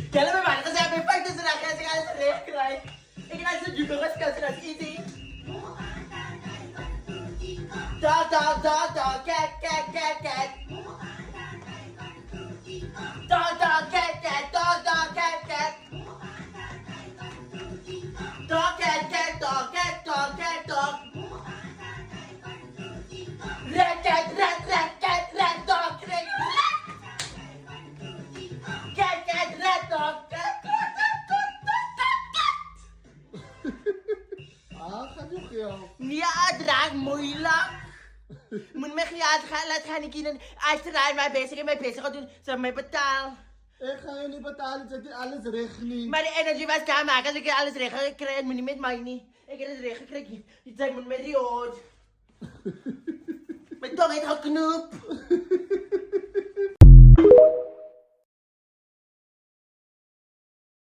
Kailan may balik kasi may fight na kaya sa kaya sa ref, right? Ikinasa sa judo kasi kasi na easy. Dog, dog, dog, dog, cat, cat, cat, cat. Dog, dog, cat, cat, dog, dog, cat, cat. Dog, cat, cat, dog, cat, dog, cat, dog. Rat, cat, rat, rat, cat, rat, dog, rat. Cat, cat, rat, dog, cat, rat, rat, cat, cat, cat. Kan je heel. Ja, draag moeilijk. Moet me laat gaan ik in uiteraard mij bezig gaan doen, ze mij betaal. Ik ga je niet betalen, zet je alles recht niet. Maar de energie was klaar maken, als ik alles recht gekregen, moet niet met mij niet. Ik heb het recht gekregen, die tijd moet met die oud. Mijn tong heeft geknoep.